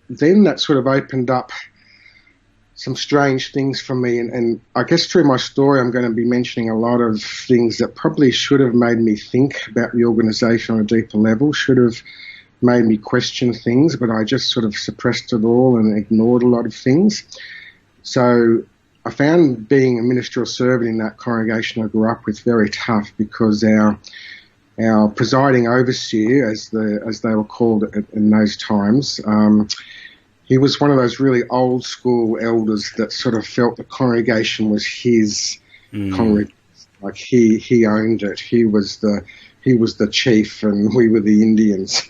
then that sort of opened up some strange things for me. And I guess through my story, I'm going to be mentioning a lot of things that probably should have made me think about the organisation on a deeper level, should have made me question things, but I just sort of suppressed it all and ignored a lot of things. So I found being a ministerial servant in that congregation I grew up with very tough, because our presiding overseer, as they were called in those times, he was one of those really old school elders that sort of felt the congregation was his congregation, like he owned it. He was the chief, and we were the Indians,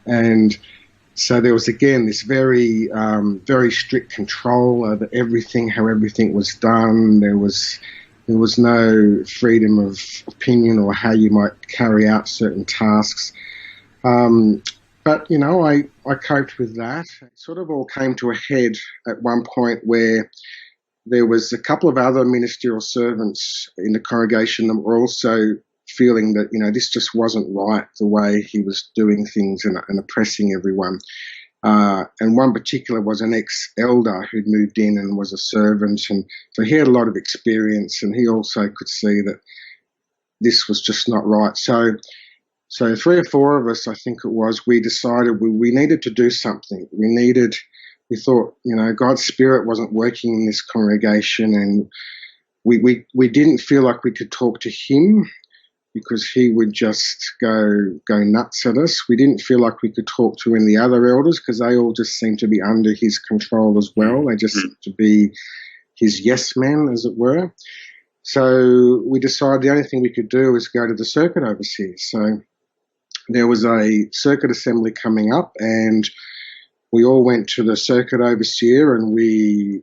and so there was again this very very strict control over everything, how everything was done. There was no freedom of opinion or how you might carry out certain tasks. But, I coped with that. It sort of all came to a head at one point where there was a couple of other ministerial servants in the congregation that were also feeling that, this just wasn't right, the way he was doing things and oppressing everyone. And one particular was an ex-elder who'd moved in and was a servant. And so he had a lot of experience, and he also could see that this was just not right. So 3 or 4 of us, I think it was, we decided we needed to do something. We thought, God's Spirit wasn't working in this congregation, and we didn't feel like we could talk to him because he would just go nuts at us. We didn't feel like we could talk to any of the other elders because they all just seemed to be under his control as well. They just seemed to be his yes men, as it were. So we decided the only thing we could do was go to the circuit overseer. So there was a circuit assembly coming up, and we all went to the circuit overseer, and we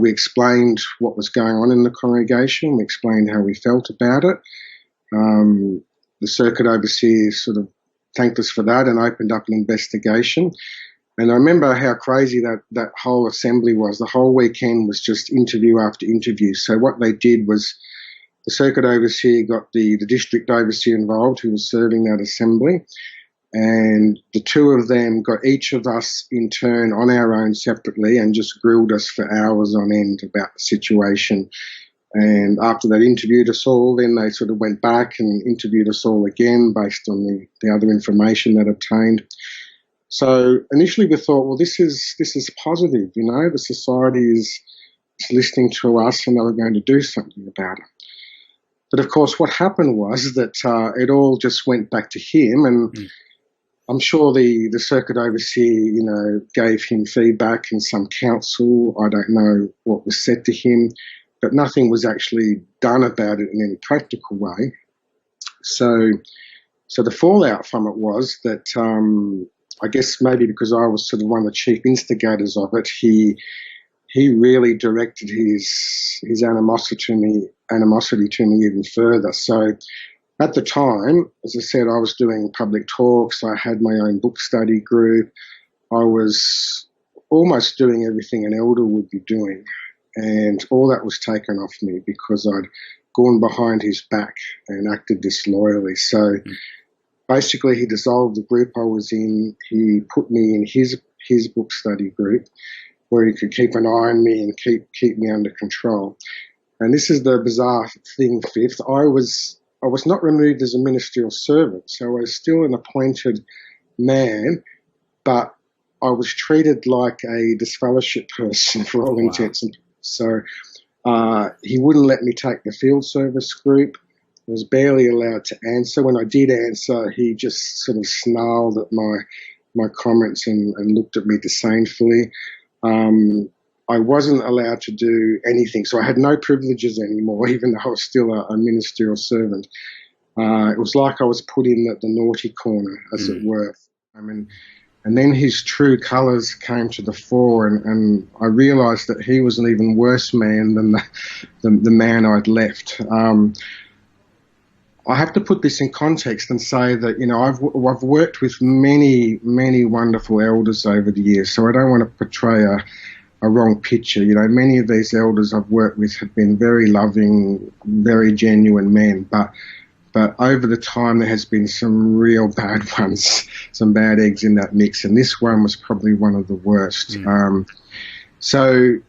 explained what was going on in the congregation. We explained how we felt about it. The circuit overseer sort of thanked us for that and opened up an investigation. And I remember how crazy that whole assembly was. The whole weekend was just interview after interview. So what they did was the circuit overseer got the district overseer involved, who was serving that assembly, and the two of them got each of us in turn on our own separately and just grilled us for hours on end about the situation. And after they interviewed us all, then they sort of went back and interviewed us all again based on the other information they'd obtained. So initially we thought, well, this is positive, the society is listening to us and they were going to do something about it. But of course what happened was that it all just went back to him, and I'm sure the circuit overseer, gave him feedback and some counsel. I don't know what was said to him, but nothing was actually done about it in any practical way. So the fallout from it was that I guess maybe because I was sort of one of the chief instigators of it, he really directed his animosity to me even further. So at the time, as I said, I was doing public talks. I had my own book study group. I was almost doing everything an elder would be doing. And all that was taken off me because I'd gone behind his back and acted disloyally. So basically he dissolved the group I was in. He put me in his book study group where he could keep an eye on me and keep me under control. And this is the bizarre thing, Fifth. I was not removed as a ministerial servant, so I was still an appointed man, but I was treated like a disfellowship person for all intents and purposes. So he wouldn't let me take the field service group. I was barely allowed to answer. When I did answer, he just sort of snarled at my comments and looked at me disdainfully. I wasn't allowed to do anything, so I had no privileges anymore, even though I was still a ministerial servant. It was like I was put in the naughty corner, as it were. And then his true colours came to the fore, and I realised that he was an even worse man than the man I'd left. I have to put this in context and say that, I've worked with many, many wonderful elders over the years, so I don't want to portray a wrong picture. Many of these elders I've worked with have been very loving, very genuine men, but But over the time, there has been some real bad ones, some bad eggs in that mix, and this one was probably one of the worst. So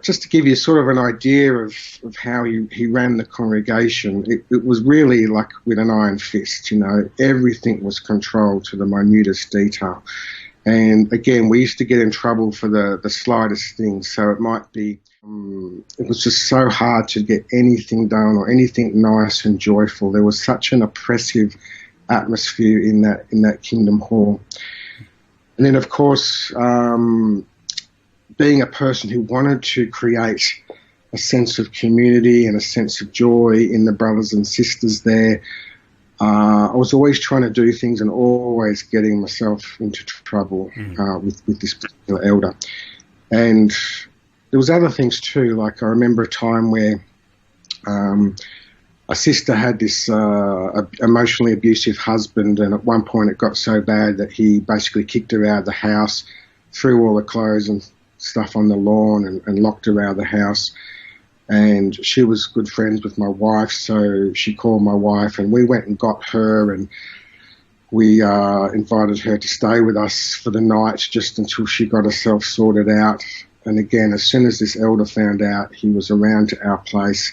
just to give you sort of an idea of how he ran the congregation, it was really like with an iron fist, you know. Everything was controlled to the minutest detail. And again, we used to get in trouble for the slightest things. So it might be, it was just so hard to get anything done or anything nice and joyful. There was such an oppressive atmosphere in that Kingdom Hall. And then, of course, being a person who wanted to create a sense of community and a sense of joy in the brothers and sisters there, I was always trying to do things and always getting myself into trouble with this particular elder. And there was other things too, like I remember a time where a sister had this emotionally abusive husband, and at one point it got so bad that he basically kicked her out of the house, threw all the clothes and stuff on the lawn and locked her out of the house. And she was good friends with my wife, so she called my wife and we went and got her, and we invited her to stay with us for the night just until she got herself sorted out. And again, as soon as this elder found out, he was around to our place,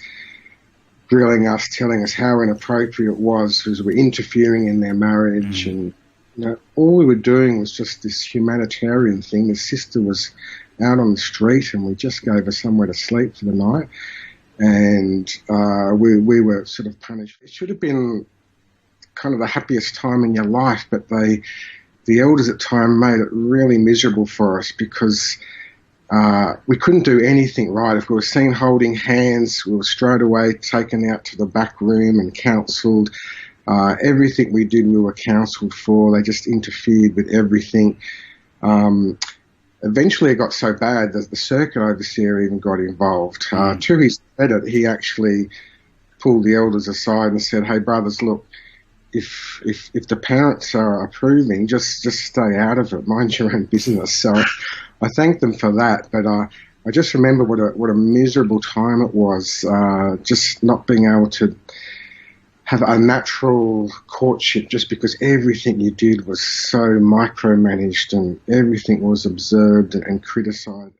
grilling us, telling us how inappropriate it was because we're interfering in their marriage. And you know, all we were doing was just this humanitarian thing. His sister was out on the street and we just gave her somewhere to sleep for the night, and we were sort of punished. It should have been kind of the happiest time in your life, but the elders at the time made it really miserable for us because we couldn't do anything right. If we were seen holding hands, we were straight away taken out to the back room and counselled. Everything we did, we were counselled for. They just interfered with everything. Eventually it got so bad that the circuit overseer even got involved. To his credit, he actually pulled the elders aside and said, "Hey, brothers, look, if the parents are approving, just stay out of it. Mind your own business." So I thanked them for that. But I just remember what a miserable time it was, just not being able to have a natural courtship just because everything you did was so micromanaged and everything was observed and criticised.